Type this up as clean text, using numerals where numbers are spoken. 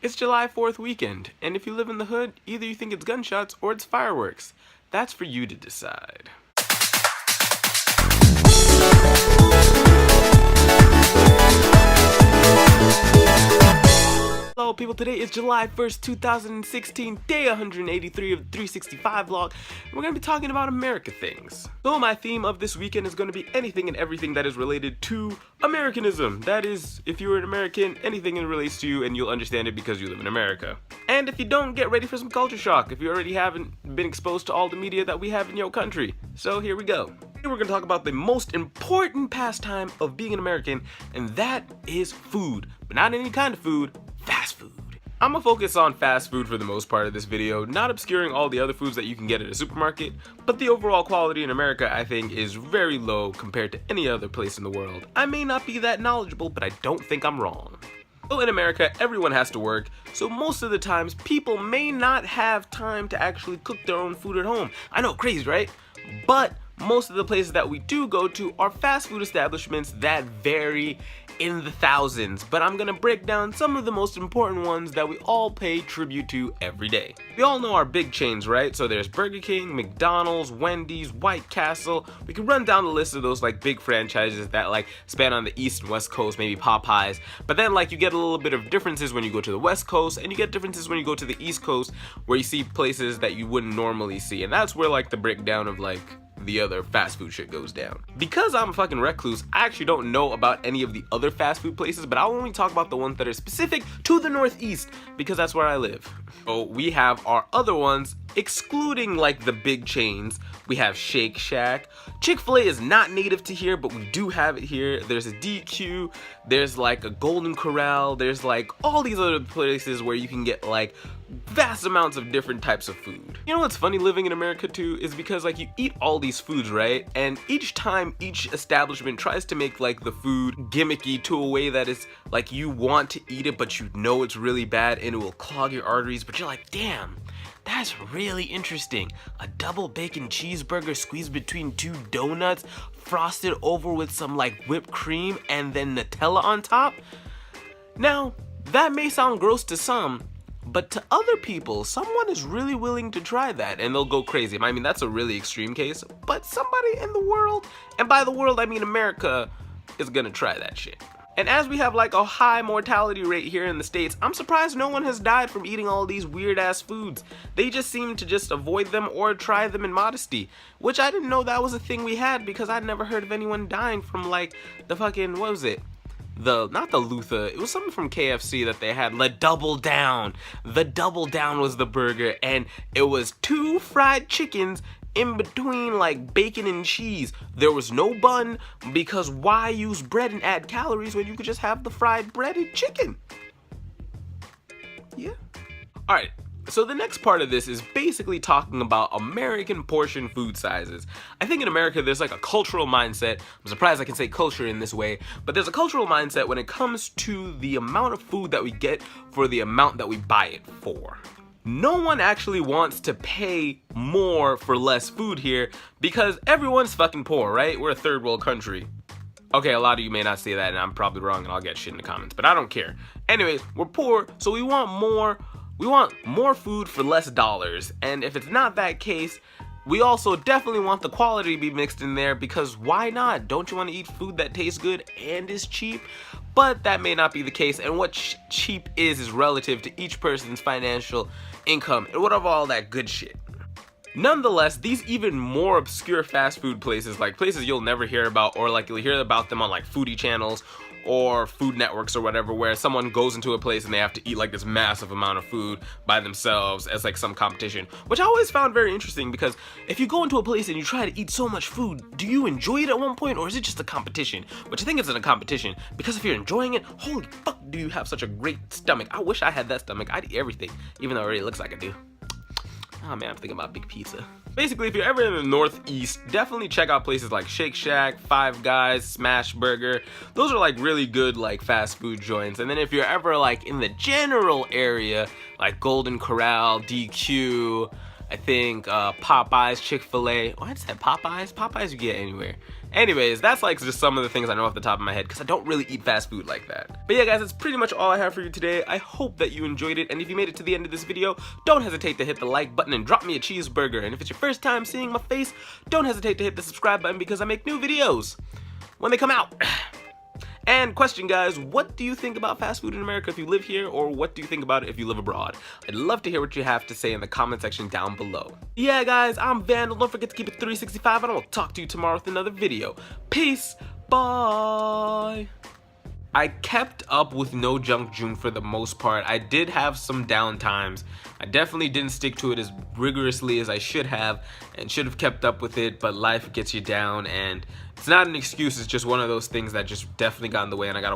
It's July 4th weekend, and if you live in the hood, either you think it's gunshots or it's fireworks. That's for you to decide. Hello people, today is July 1st, 2016, day 183 of the 365 vlog, and we're going to be talking about America things. So my theme of this weekend is going to be anything and everything that is related to Americanism. That is, if you're an American, anything that relates to you and you'll understand it because you live in America. And if you don't, get ready for some culture shock if you already haven't been exposed to all the media that we have in your country. So here we go. We're going to talk about the most important pastime of being an American, and that is food. But not any kind of food, fast food. I'm gonna focus on fast food for the most part of this video, not obscuring all the other foods that you can get at a supermarket, but the overall quality in America I think is very low compared to any other place in the world. I may not be that knowledgeable, but I don't think I'm wrong. So in America, everyone has to work, so most of the times people may not have time to actually cook their own food at home. I know, crazy, right? But most of the places that we do go to are fast food establishments that vary in the thousands, but I'm gonna break down some of the most important ones that we all pay tribute to every day. We all know our big chains, right? So there's Burger King, McDonald's, Wendy's, White Castle. We can run down the list of those like big franchises that like span on the East and West Coast, maybe Popeyes. But then like you get a little bit of differences when you go to the West Coast, and you get differences when you go to the East Coast, where you see places that you wouldn't normally see. And that's where like the breakdown of like the other fast food shit goes down. Because I'm a fucking recluse, I actually don't know about any of the other fast food places, but I'll only talk about the ones that are specific to the Northeast, because that's where I live. So we have our other ones, excluding like the big chains. We have Shake Shack. Chick-fil-A is not native to here, but we do have it here. There's a DQ, there's like a Golden Corral, there's like all these other places where you can get like vast amounts of different types of food. You know what's funny living in America too is because like you eat all these foods, right? And each time each establishment tries to make like the food gimmicky to a way that is like you want to eat it, but you know it's really bad and it will clog your arteries, but you're like, damn, that's really interesting. A double bacon cheeseburger squeezed between two donuts, frosted over with some like whipped cream and then Nutella on top. Now, that may sound gross to some, but to other people, someone is really willing to try that and they'll go crazy. I mean, that's a really extreme case, but somebody in the world, and by the world I mean America, is gonna try that shit. And as we have like a high mortality rate here in the States, I'm surprised no one has died from eating all these weird ass foods. They just seem to just avoid them or try them in modesty, which I didn't know that was a thing we had, because I'd never heard of anyone dying from like the fucking, what was it? Not the Luther, it was something from KFC that they had, the Double Down. The Double Down was the burger, and it was two fried chickens in between like bacon and cheese. There was no bun, because why use bread and add calories when you could just have the fried breaded chicken? Yeah. Alright, so the next part of this is basically talking about American portion food sizes. I think in America there's like a cultural mindset. I'm surprised I can say culture in this way, but there's a cultural mindset when it comes to the amount of food that we get for the amount that we buy it for. No one actually wants to pay more for less food here because everyone's fucking poor, right? We're a third world country. Okay, a lot of you may not say that and I'm probably wrong and I'll get shit in the comments, but I don't care. Anyways, we're poor, so we want more food for less dollars, and if it's not that case, we also definitely want the quality to be mixed in there, because why not? Don't you want to eat food that tastes good and is cheap? But that may not be the case, and what cheap is relative to each person's financial income and whatever all that good shit. Nonetheless, these even more obscure fast food places, like places you'll never hear about, or like you'll hear about them on like foodie channels or food networks or whatever, where someone goes into a place and they have to eat like this massive amount of food by themselves as like some competition, which I always found very interesting, because if you go into a place and you try to eat so much food, do you enjoy it at one point, or is it just a competition? Which I think it's a competition, because if you're enjoying it, holy fuck, do you have such a great stomach. I wish I had that stomach. I'd eat everything, even though it already looks like I do. Oh man, I'm thinking about big pizza. Basically, if you're ever in the Northeast, definitely check out places like Shake Shack, Five Guys, Smash Burger. Those are like really good like fast food joints. And then if you're ever like in the general area, like Golden Corral, DQ, I think Popeyes, Chick-fil-A. Oh, I said Popeyes. Popeyes you get anywhere. Anyways, that's like just some of the things I know off the top of my head because I don't really eat fast food like that. But yeah guys, that's pretty much all I have for you today. I hope that you enjoyed it, and if you made it to the end of this video, don't hesitate to hit the like button and drop me a cheeseburger. And if it's your first time seeing my face, don't hesitate to hit the subscribe button because I make new videos when they come out. And question guys, what do you think about fast food in America if you live here, or what do you think about it if you live abroad? I'd love to hear what you have to say in the comment section down below. Yeah guys, I'm Vandal, don't forget to keep it 365, and I will talk to you tomorrow with another video. Peace, bye! I kept up with No Junk June for the most part. I did have some down times. I definitely didn't stick to it as rigorously as I should have, and should have kept up with it, but life gets you down, and it's not an excuse, it's just one of those things that just definitely got in the way, and I gotta